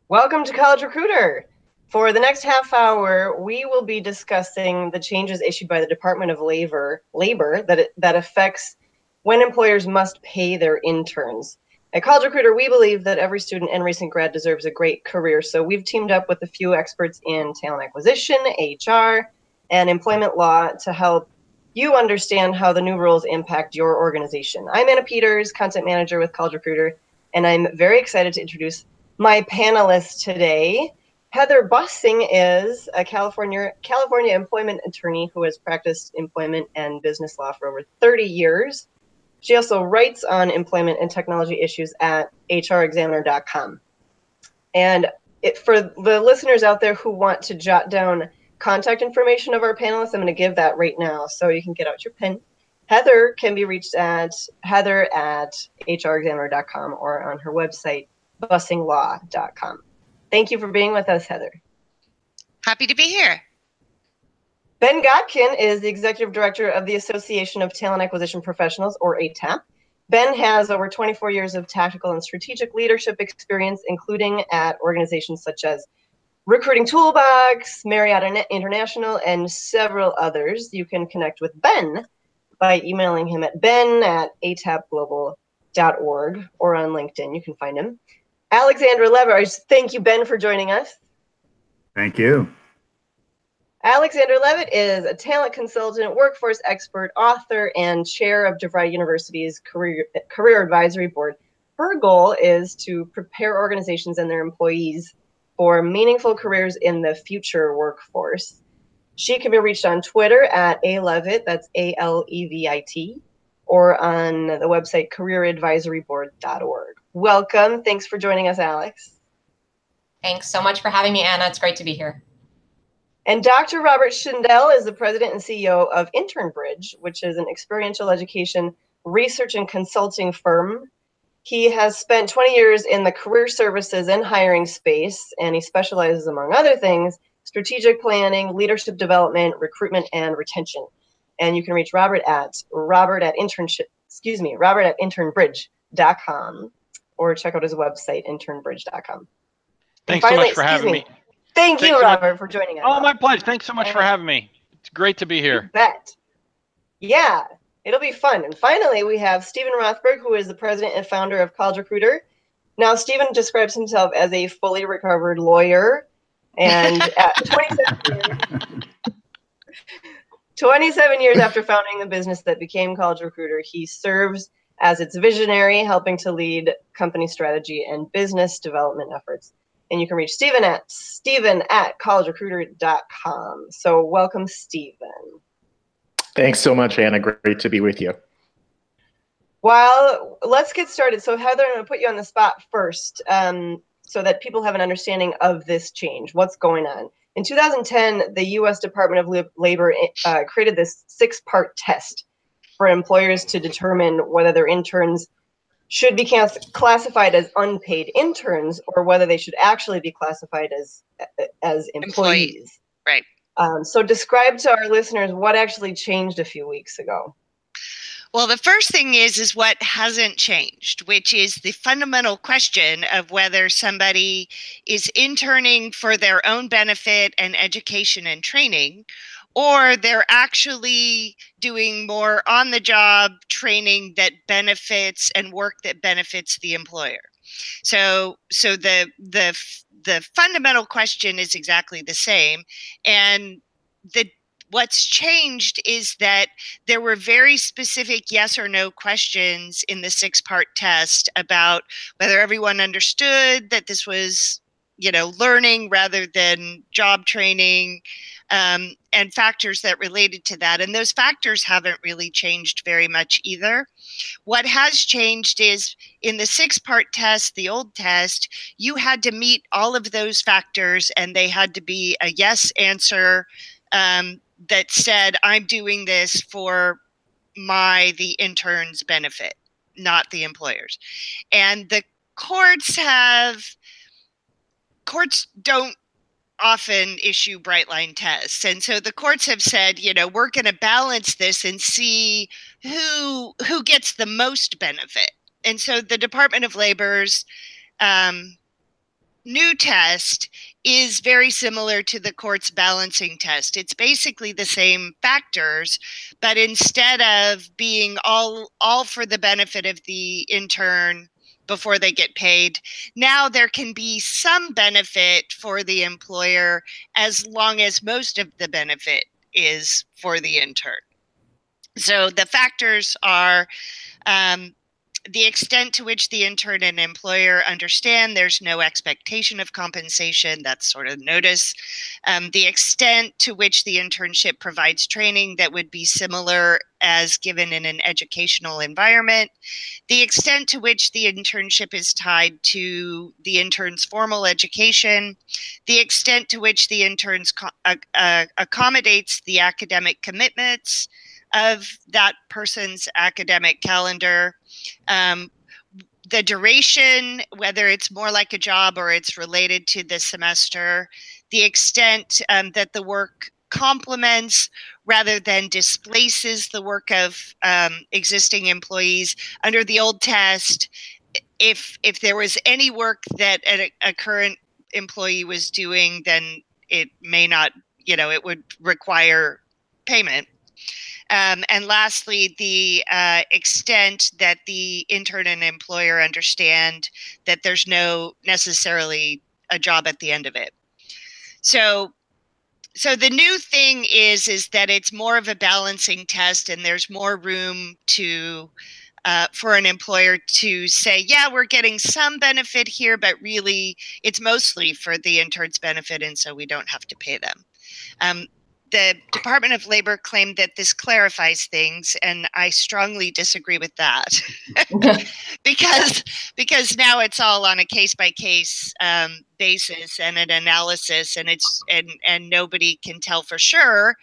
Welcome to College Recruiter. For the next half hour, we will be discussing the changes issued by the Department of Labor that affects when employers must pay their interns. At College Recruiter, we believe that every student and recent grad deserves a great career, so we've teamed up with a few experts in talent acquisition, HR, and employment law to help you understand how the new rules impact your organization. I'm Anna Peters, content manager with College Recruiter, and I'm very excited to introduce my panelists today. Heather Bussing is a California employment attorney who has practiced employment and business law for over 30 years. She also writes on employment and technology issues at hrexaminer.com. And for the listeners out there who want to jot down contact information of our panelists, I'm going to give that right now so you can get out your pen. Heather can be reached at heather@hrexaminer.com or on her website, bussinglaw.com. Thank you for being with us, Heather. Happy to be here. Ben Godkin is the Executive Director of the Association of Talent Acquisition Professionals, or ATAP. Ben has over 24 years of tactical and strategic leadership experience, including at organizations such as Recruiting Toolbox, Marriott International, and several others. You can connect with Ben by emailing him at ben@atapglobal.org or on LinkedIn. You can find him. Alexandra Lever, thank you, Ben, for joining us. Thank you. Alexandra Levitt is a talent consultant, workforce expert, author, and chair of DeVry University's Career Advisory Board. Her goal is to prepare organizations and their employees for meaningful careers in the future workforce. She can be reached on Twitter at @alevitt, that's ALEVIT, or on the website careeradvisoryboard.org. Welcome. Thanks for joining us, Alex. Thanks so much for having me, Anna. It's great to be here. And Dr. Robert Schindel is the president and CEO of InternBridge, which is an experiential education research and consulting firm. He has spent 20 years in the career services and hiring space, and he specializes, among other things, strategic planning, leadership development, recruitment, and retention. And you can reach Robert at internbridge.com, or check out his website, internbridge.com. Thanks so much for having me. Thank you, Robert, for joining us. Oh, my pleasure. Thanks so much for having me. It's great to be here. You bet. Yeah, it'll be fun. And finally, we have Stephen Rothberg, who is the president and founder of College Recruiter. Now, Stephen describes himself as a fully recovered lawyer, and at 27 years after founding the business that became College Recruiter, he serves as its visionary, helping to lead company strategy and business development efforts. And you can reach Stephen at collegerecruiter.com. So welcome, Stephen. Thanks so much, Anna. Great to be with you. Well, let's get started. So Heather, I'm going to put you on the spot first so that people have an understanding of this change. What's going on? In 2010, the U.S. Department of Labor created this 6-part test for employers to determine whether their interns should be classified as unpaid interns or whether they should actually be classified as employees. Right. So describe to our listeners what actually changed a few weeks ago. Well, the first thing is what hasn't changed, which is the fundamental question of whether somebody is interning for their own benefit and education and training, or they're actually doing more on-the-job training that benefits and work that benefits the employer. So the fundamental question is exactly the same, and what's changed is that there were very specific yes or no questions in the 6-part test about whether everyone understood that this was, learning rather than job training, and factors that related to that. And those factors haven't really changed very much either. What has changed is in the 6-part test, the old test, you had to meet all of those factors and they had to be a yes answer that said, I'm doing this for the intern's benefit, not the employer's. And the courts don't often issue bright line tests. And so the courts have said, we're going to balance this and see who gets the most benefit. And so the Department of Labor's new test is very similar to the court's balancing test. It's basically the same factors, but instead of being all for the benefit of the intern before they get paid, now there can be some benefit for the employer as long as most of the benefit is for the intern. So the factors are the extent to which the intern and employer understand there's no expectation of compensation, that's sort of notice. The extent to which the internship provides training that would be similar as given in an educational environment. The extent to which the internship is tied to the intern's formal education. The extent to which the intern's accommodates the academic commitments of that person's academic calendar, the duration, whether it's more like a job or it's related to the semester, the extent that the work complements rather than displaces the work of existing employees. Under the old test, if there was any work that a current employee was doing, then it may not, it would require payment. And lastly, the extent that the intern and employer understand that there's no necessarily a job at the end of it. So the new thing is that it's more of a balancing test, and there's more room to for an employer to say, yeah, we're getting some benefit here, but really it's mostly for the intern's benefit, and so we don't have to pay them. The Department of Labor claimed that this clarifies things, and I strongly disagree with that. because now it's all on a case-by-case basis and an analysis, and nobody can tell for sure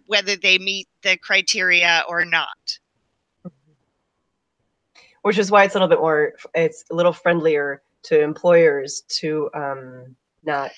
whether they meet the criteria or not. Which is why it's a little friendlier to employers to not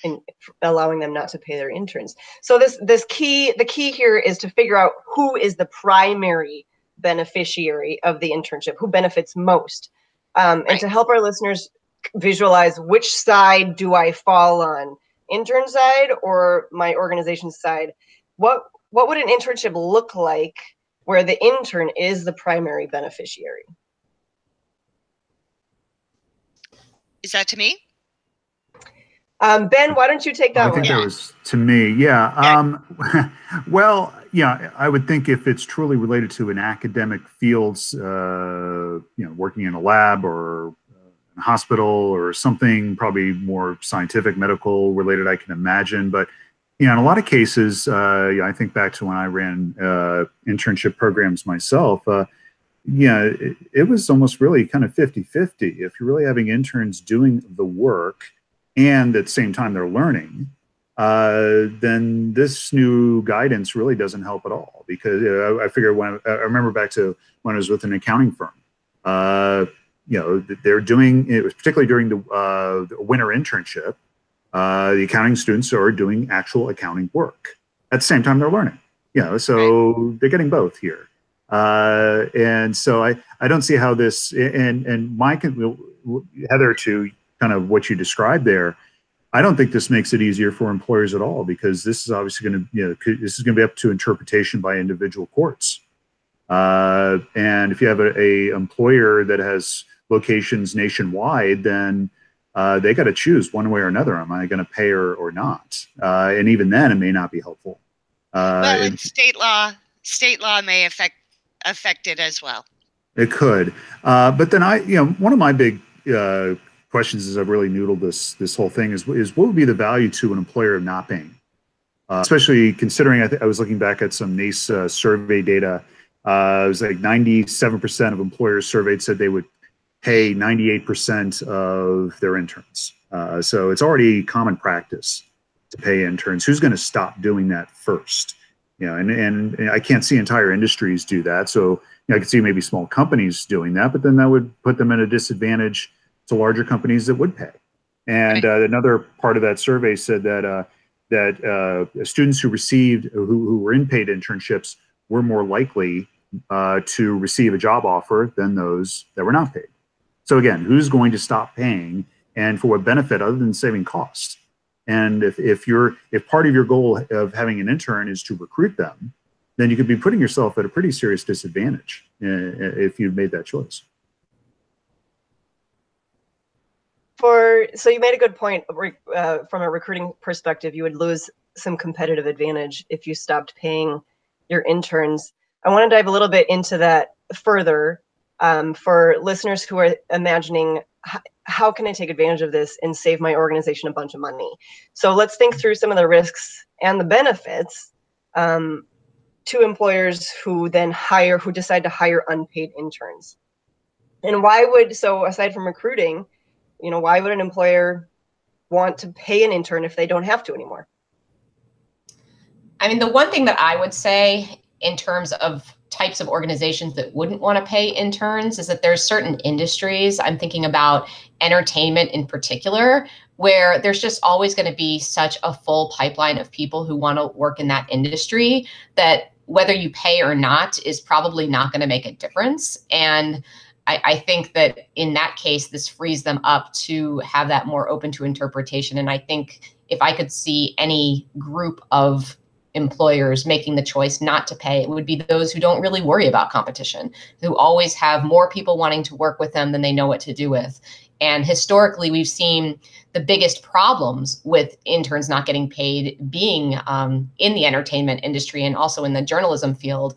allowing them not to pay their interns. So the key here is to figure out who is the primary beneficiary of the internship, who benefits most, and to help our listeners visualize which side do I fall on, intern side or my organization side. What would an internship look like where the intern is the primary beneficiary? Is that to me? Ben, why don't you take that one? I think that was to me. Yeah. Well, yeah, I would think if it's truly related to an academic fields, working in a lab or a hospital or something probably more scientific, medical related, I can imagine. But, in a lot of cases, I think back to when I ran internship programs myself, it was almost really kind of 50-50. If you're really having interns doing the work and at the same time they're learning, then this new guidance really doesn't help at all. Because I figure I remember back to when I was with an accounting firm, they're doing it was particularly during the winter internship. The accounting students are doing actual accounting work at the same time they're learning. So they're getting both here. And so I don't see how this and Mike and Heather, to kind of what you described there, I don't think this makes it easier for employers at all, because this is obviously going to, this is going to be up to interpretation by individual courts. And if you have a employer that has locations nationwide, then they got to choose one way or another. Am I going to pay or not? And even then, it may not be helpful. And state law may affect it as well. It could, but then one of my big questions as I've really noodled this whole thing is what would be the value to an employer of not paying, especially considering I was looking back at some NACE survey data. It was like 97% of employers surveyed said they would pay 98% of their interns. So it's already common practice to pay interns. Who's going to stop doing that first? And I can't see entire industries do that. So I could see maybe small companies doing that, but then that would put them at a disadvantage to larger companies that would pay. And another part of that survey said that students who were in paid internships were more likely to receive a job offer than those that were not paid. So again, who's going to stop paying and for what benefit other than saving costs? And if part of your goal of having an intern is to recruit them, then you could be putting yourself at a pretty serious disadvantage if you've made that choice. So you made a good point. From a recruiting perspective, you would lose some competitive advantage if you stopped paying your interns. I want to dive a little bit into that further for listeners who are imagining, how can I take advantage of this and save my organization a bunch of money? So let's think through some of the risks and the benefits to employers who decide to hire unpaid interns. And so aside from recruiting, why would an employer want to pay an intern if they don't have to anymore? I mean, the one thing that I would say in terms of types of organizations that wouldn't want to pay interns is that there's certain industries, I'm thinking about entertainment in particular, where there's just always going to be such a full pipeline of people who want to work in that industry that whether you pay or not is probably not going to make a difference. And I think that in that case, this frees them up to have that more open to interpretation. And I think if I could see any group of employers making the choice not to pay, it would be those who don't really worry about competition, who always have more people wanting to work with them than they know what to do with. And historically, we've seen the biggest problems with interns not getting paid being in the entertainment industry and also in the journalism field.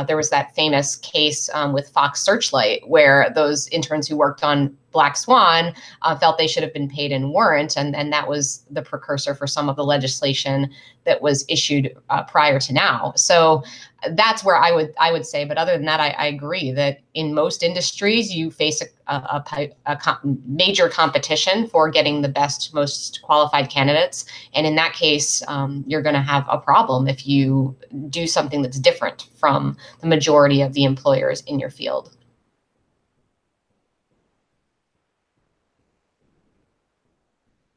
There was that famous case with Fox Searchlight, where those interns who worked on Black Swan felt they should have been paid and weren't. And that was the precursor for some of the legislation that was issued prior to now. So that's where I would say. But other than that, I agree that in most industries, you face a major competition for getting the best, most qualified candidates. And in that case, you're going to have a problem if you do something that's different from the majority of the employers in your field.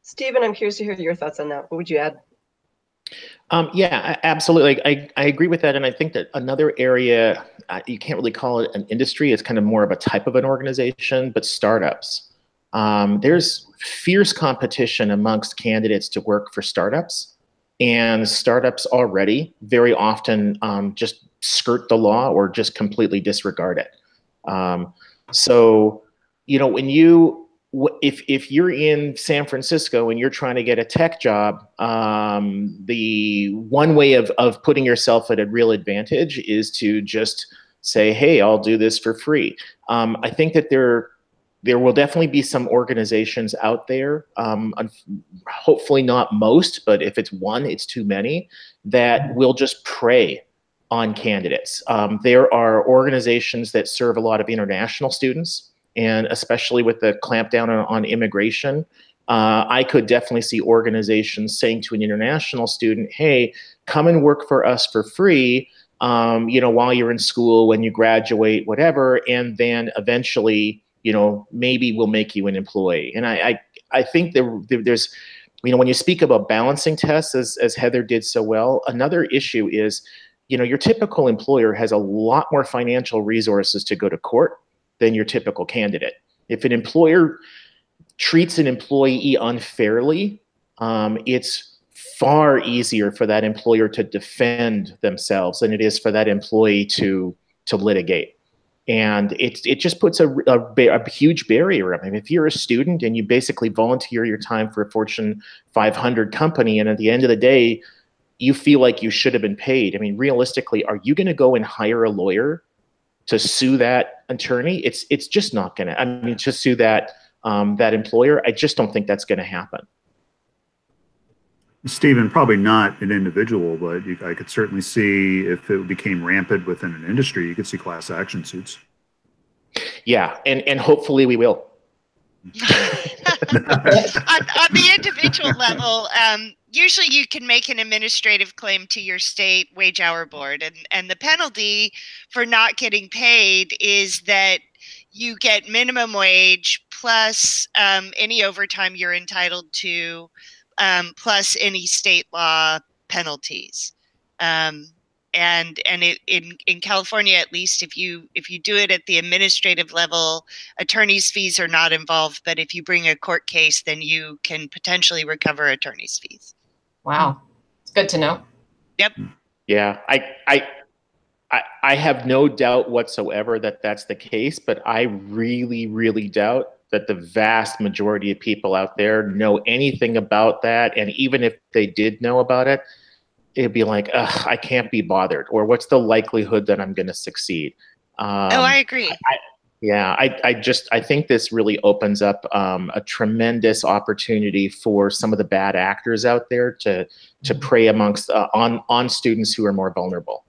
Stephen, I'm curious to hear your thoughts on that. What would you add? Yeah, absolutely. I agree with that. And I think that another area, you can't really call it an industry, it's kind of more of a type of an organization, but startups. There's fierce competition amongst candidates to work for startups. And startups already very often just skirt the law or just completely disregard it. So, if you're in San Francisco and you're trying to get a tech job, the one way of putting yourself at a real advantage is to just say, hey, I'll do this for free. I think that there will definitely be some organizations out there, hopefully not most, but if it's one, it's too many, that will just prey on candidates. There are organizations that serve a lot of international students, and especially with the clampdown on immigration, I could definitely see organizations saying to an international student, hey, come and work for us for free, while you're in school, when you graduate, whatever, and then eventually, maybe we'll make you an employee. And I think there's, when you speak about balancing tests, as Heather did so well, another issue is, your typical employer has a lot more financial resources to go to court than your typical candidate. If an employer treats an employee unfairly, it's far easier for that employer to defend themselves than it is for that employee to litigate. And it just puts a huge barrier. I mean, if you're a student and you basically volunteer your time for a Fortune 500 company, and at the end of the day, you feel like you should have been paid. I mean, realistically, are you going to go and hire a lawyer to sue that attorney? It's just not going to. I mean, to sue that employer, I just don't think that's going to happen. Stephen, probably not an individual, but I could certainly see if it became rampant within an industry, you could see class action suits. Yeah, and hopefully we will. on the individual level, usually you can make an administrative claim to your state wage hour board, and the penalty for not getting paid is that you get minimum wage plus any overtime you're entitled to, plus any state law penalties. in California, at least, if you do it at the administrative level, attorney's fees are not involved. But if you bring a court case, then you can potentially recover attorney's fees. Wow, it's good to know. Yep. Yeah, I have no doubt whatsoever that that's the case, but I really, really doubt that the vast majority of people out there know anything about that. And even if they did know about it, it'd be like, ugh, I can't be bothered. Or what's the likelihood that I'm going to succeed? I agree. I think this really opens up a tremendous opportunity for some of the bad actors out there to prey amongst on students who are more vulnerable.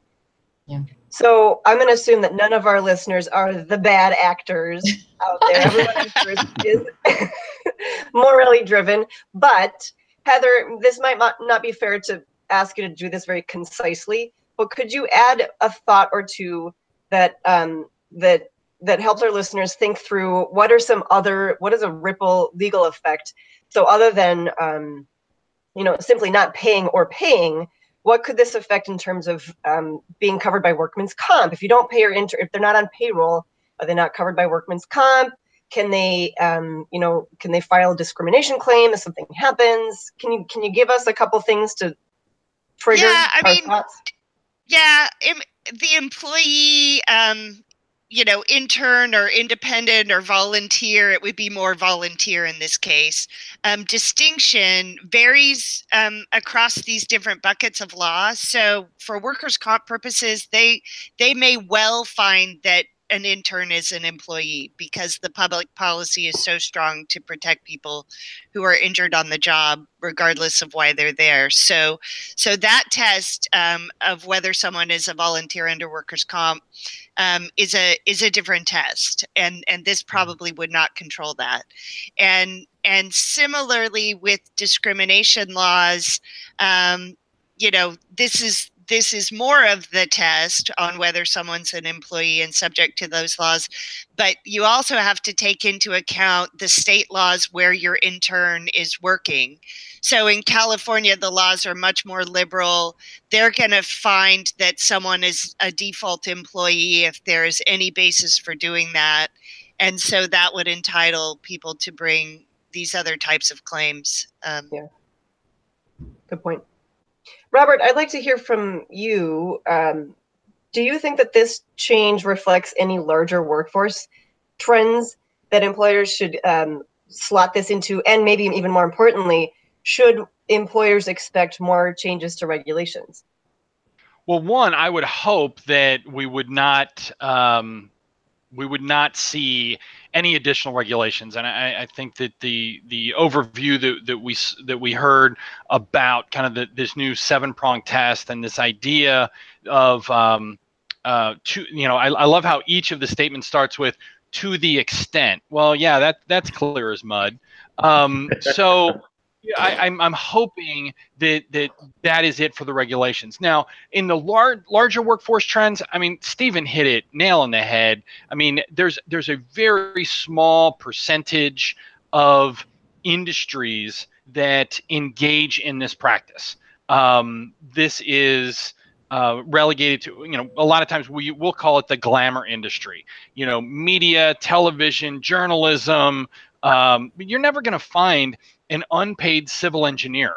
Yeah. So I'm going to assume that none of our listeners are the bad actors out there. Everyone I'm sure is morally driven. But Heather, this might not be fair to ask you to do this very concisely, but could you add a thought or two that that helps our listeners think through what is a ripple legal effect? So other than simply not paying or paying, what could this affect in terms of being covered by workman's comp? If you don't pay your intern, if they're not on payroll, are they not covered by workman's comp? Can they, can they file a discrimination claim if something happens? Can you give us a couple things to trigger our thoughts? Yeah, the employee, intern or independent or volunteer, it would be more volunteer in this case. Distinction varies across these different buckets of law. So for workers' comp purposes, they may well find that an intern is an employee because the public policy is so strong to protect people who are injured on the job, regardless of why they're there. So that test of whether someone is a volunteer under workers' comp is a different test, and this probably would not control that. And similarly with discrimination laws, this is more of the test on whether someone's an employee and subject to those laws. But you also have to take into account the state laws where your intern is working. So in California, the laws are much more liberal. They're going to find that someone is a default employee if there is any basis for doing that. And so that would entitle people to bring these other types of claims. Yeah. Good point. Robert, I'd like to hear from you. Do you think that this change reflects any larger workforce trends that employers should slot this into? And maybe even more importantly, should employers expect more changes to regulations? Well, one, I would hope that we would not see any additional regulations, and I think that the overview that we heard about kind of this new 7-prong test and this idea of I love how each of the statements starts with "to the extent." Well, yeah, that's clear as mud. So. Yeah, I'm hoping that is it for the regulations. Now, in the larger workforce trends, I mean, Stephen hit it nail on the head. I mean, there's a very small percentage of industries that engage in this practice. This is relegated to, a lot of times we'll call it the glamour industry. Media, television, journalism. You're never going to find an unpaid civil engineer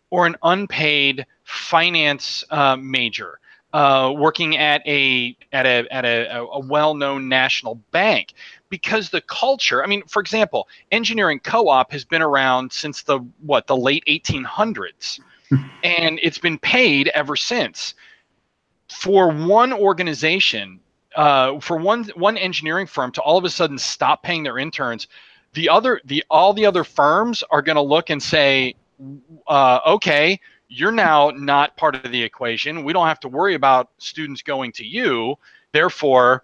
or an unpaid finance major working at a well-known national bank, because the culture, I mean, for example, engineering co-op has been around since the late 1800s, and it's been paid ever since. For one organization, for one engineering firm to all of a sudden stop paying their interns, all the other firms are going to look and say, okay, you're now not part of the equation. We don't have to worry about students going to you. Therefore,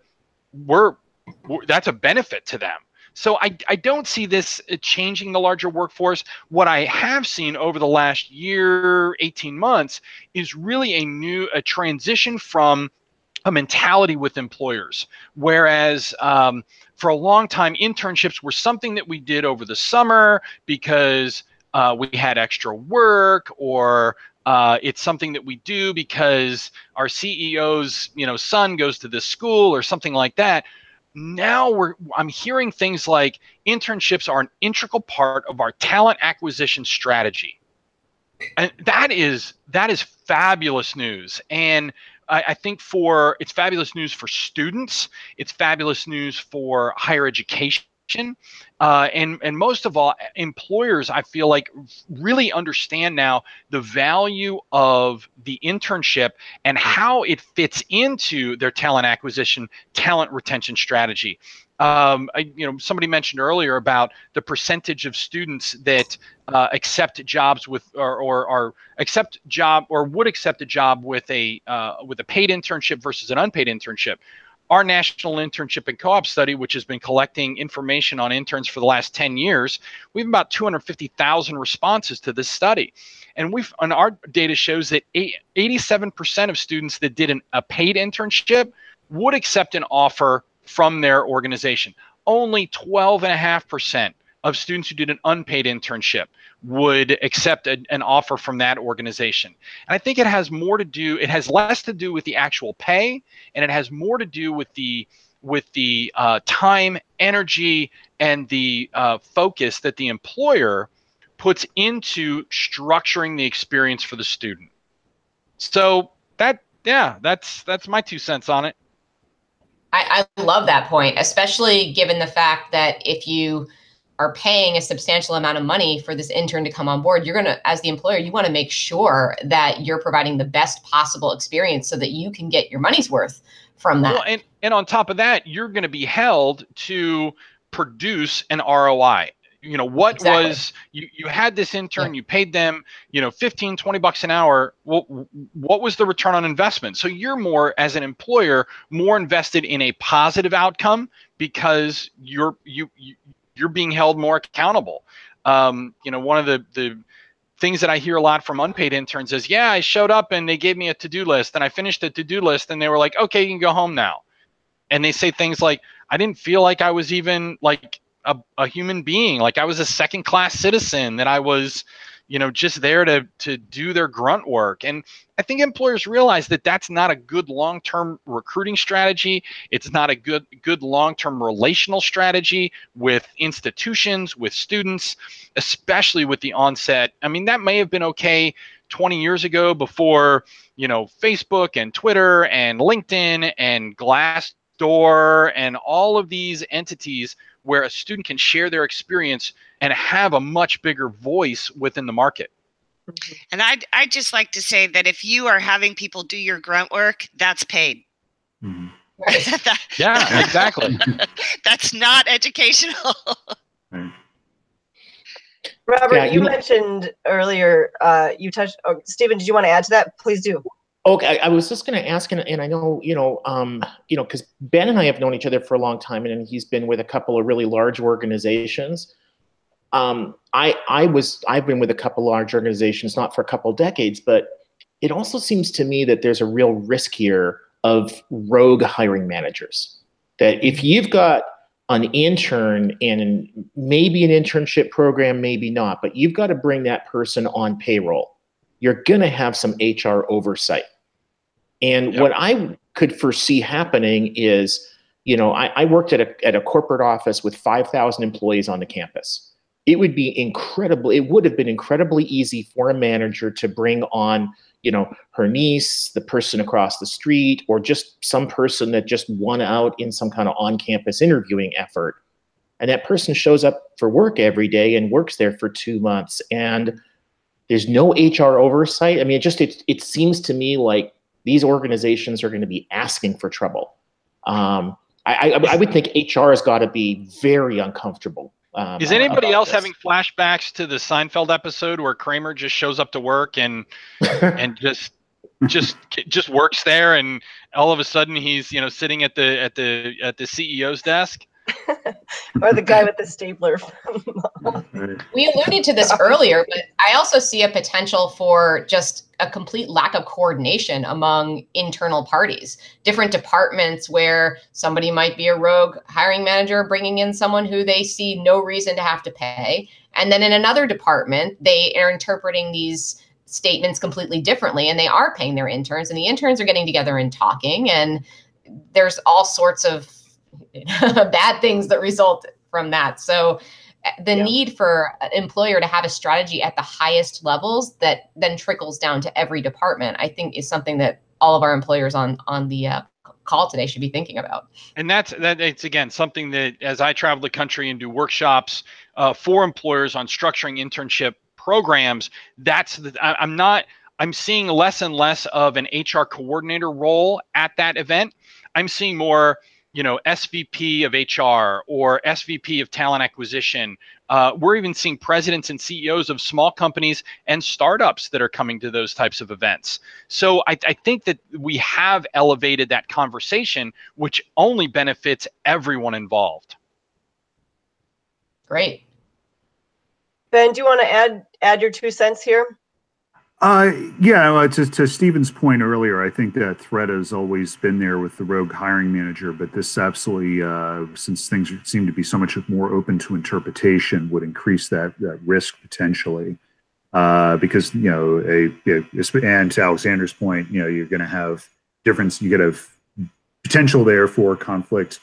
that's a benefit to them. So I don't see this changing the larger workforce. What I have seen over the last year, 18 months, is really a transition from a mentality with employers. Whereas for a long time, internships were something that we did over the summer because we had extra work, or It's something that we do because our CEO's, son goes to this school or something like that. Now I'm hearing things like internships are an integral part of our talent acquisition strategy. And that is fabulous news. And I think it's fabulous news for students. It's fabulous news for higher education. And most of all, employers, I feel like, really understand now the value of the internship and how it fits into their talent acquisition, talent retention strategy. Somebody mentioned earlier about the percentage of students that accept jobs with or accept job or would accept a job with a paid internship versus an unpaid internship. Our national internship and co-op study, which has been collecting information on interns for the last 10 years, we have about 250,000 responses to this study. And our data shows that 87% of students that did a paid internship would accept an offer from their organization. Only 12.5% of students who did an unpaid internship would accept an offer from that organization. And I think it has less to do with the actual pay, and it has more to do with the time, energy, and the focus that the employer puts into structuring the experience for the student. So that's my 2 cents on it. I love that point, especially given the fact that if you are paying a substantial amount of money for this intern to come on board, you're going to, as the employer, you want to make sure that you're providing the best possible experience so that you can get your money's worth from that. Well, and on top of that, you're going to be held to produce an ROI. Exactly. Was you had this intern, you paid them, $15-20 an hour. Well, what was the return on investment? So you're more, as an employer, more invested in a positive outcome because you're being held more accountable. One of the things that I hear a lot from unpaid interns is, I showed up and they gave me a to-do list and I finished the to-do list and they were like, okay, you can go home now. And they say things like, I didn't feel like I was even like a human being, like I was a second-class citizen, that I was, just there to do their grunt work. And I think employers realize that that's not a good long-term recruiting strategy. It's not a good long-term relational strategy with institutions, with students, especially with the onset. I mean, that may have been okay 20 years ago before, Facebook and Twitter and LinkedIn and Glassdoor and all of these entities where a student can share their experience and have a much bigger voice within the market. And I'd just like to say that if you are having people do your grunt work, that's paid. Mm-hmm. Yeah, exactly. That's not educational. Right. Robert, you mentioned earlier, you touched, Stephen, did you want to add to that? Please do. Okay, I was just going to ask, and I know, because Ben and I have known each other for a long time, and he's been with a couple of really large organizations. I've been with a couple large organizations, not for a couple decades, but it also seems to me that there's a real risk here of rogue hiring managers. That if you've got an intern and maybe an internship program, maybe not, but you've got to bring that person on payroll, you're going to have some HR oversight. And what I could foresee happening is, I worked at a corporate office with 5,000 employees on the campus. It would have been incredibly easy for a manager to bring on, her niece, the person across the street, or just some person that just won out in some kind of on-campus interviewing effort. And that person shows up for work every day and works there for 2 months. And there's no HR oversight. I mean, it seems to me like these organizations are going to be asking for trouble. I would think HR has got to be very uncomfortable. Is anybody else having flashbacks to the Seinfeld episode where Kramer just shows up to work and just works there, and all of a sudden he's sitting at the CEO's desk? Or the guy with the stapler. We alluded to this earlier, but I also see a potential for just a complete lack of coordination among internal parties. Different departments where somebody might be a rogue hiring manager bringing in someone who they see no reason to have to pay. And then in another department, they are interpreting these statements completely differently, and they are paying their interns, and the interns are getting together and talking, and there's all sorts of bad things that result from that. So the need for an employer to have a strategy at the highest levels that then trickles down to every department, I think, is something that all of our employers on the call today should be thinking about. And it's again something that, as I travel the country and do workshops for employers on structuring internship programs, I'm seeing less and less of an HR coordinator role at that event. I'm seeing more, SVP of HR or SVP of talent acquisition. We're even seeing presidents and CEOs of small companies and startups that are coming to those types of events. So I think that we have elevated that conversation, which only benefits everyone involved. Great. Ben, do you want to add your 2 cents here? Yeah, to Stephen's point earlier, I think that threat has always been there with the rogue hiring manager, but this absolutely, since things seem to be so much more open to interpretation, would increase that risk potentially. Because, and to Alexander's point, you're going to have difference, you get a potential there for conflict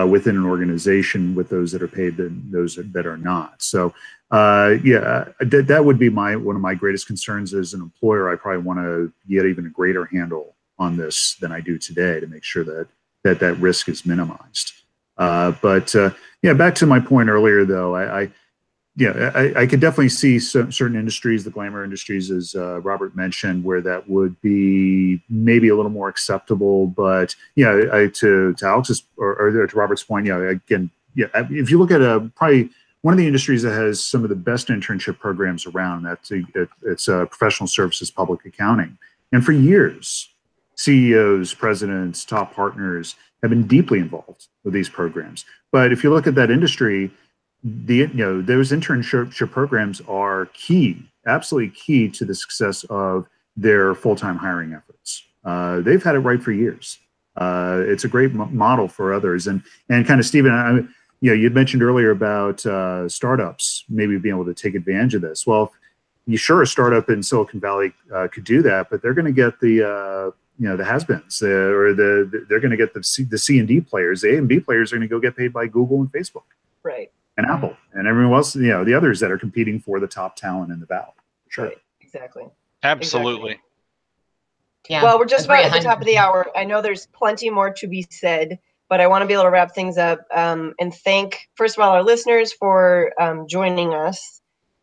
within an organization with those that are paid than those that are not. So, that would be one of my greatest concerns as an employer. I probably want to get even a greater handle on this than I do today to make sure that risk is minimized. Back to my point earlier, though, I could definitely see certain industries, the glamour industries, as Robert mentioned, where that would be maybe a little more acceptable. But to Alex's or to Robert's point, if you look at probably one of the industries that has some of the best internship programs around, it's professional services, public accounting, and for years, CEOs, presidents, top partners have been deeply involved with these programs. But if you look at that industry, those internship programs are key, absolutely key to the success of their full-time hiring efforts. They've had it right for years. It's a great model for others. And kind of, Stephen, you'd mentioned earlier about startups maybe being able to take advantage of this. Well, a startup in Silicon Valley could do that, but they're going to get the has-beens, or they're going to get the C and D players. The A and B players are going to go get paid by Google and Facebook. Right. And Apple and everyone else, the others that are competing for the top talent in the Valley. Sure. Right. Exactly. Absolutely. Exactly. Yeah. Well, we're just about at the top of the hour. I know there's plenty more to be said, but I want to be able to wrap things up and thank, first of all, our listeners for joining us.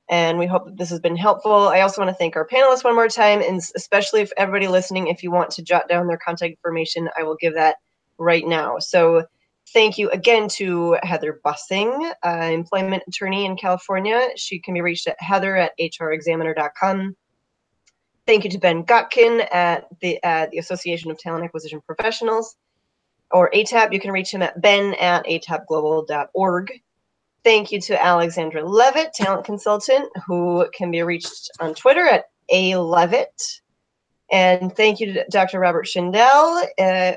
And we hope that this has been helpful. I also want to thank our panelists one more time, and especially if everybody listening, if you want to jot down their contact information, I will give that right now. So thank you again to Heather Bussing, employment attorney in California. She can be reached at heather@hrexaminer.com. Thank you to Ben Gotkin at the Association of Talent Acquisition Professionals, or ATAP. You can reach him at ben@atapglobal.org. Thank you to Alexandra Levitt, talent consultant, who can be reached on Twitter at @alevitt. And thank you to Dr. Robert Schindel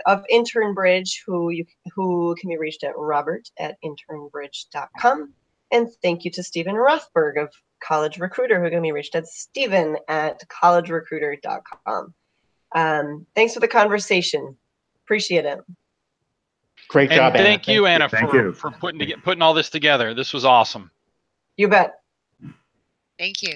of Intern Bridge, who can be reached at robert@internbridge.com. And thank you to Stephen Rothberg of College Recruiter, who can be reached at stephen@collegerecruiter.com. Thanks for the conversation. Appreciate it. Great job, Anna. Thank you, Anna, for putting all this together. This was awesome. You bet. Thank you.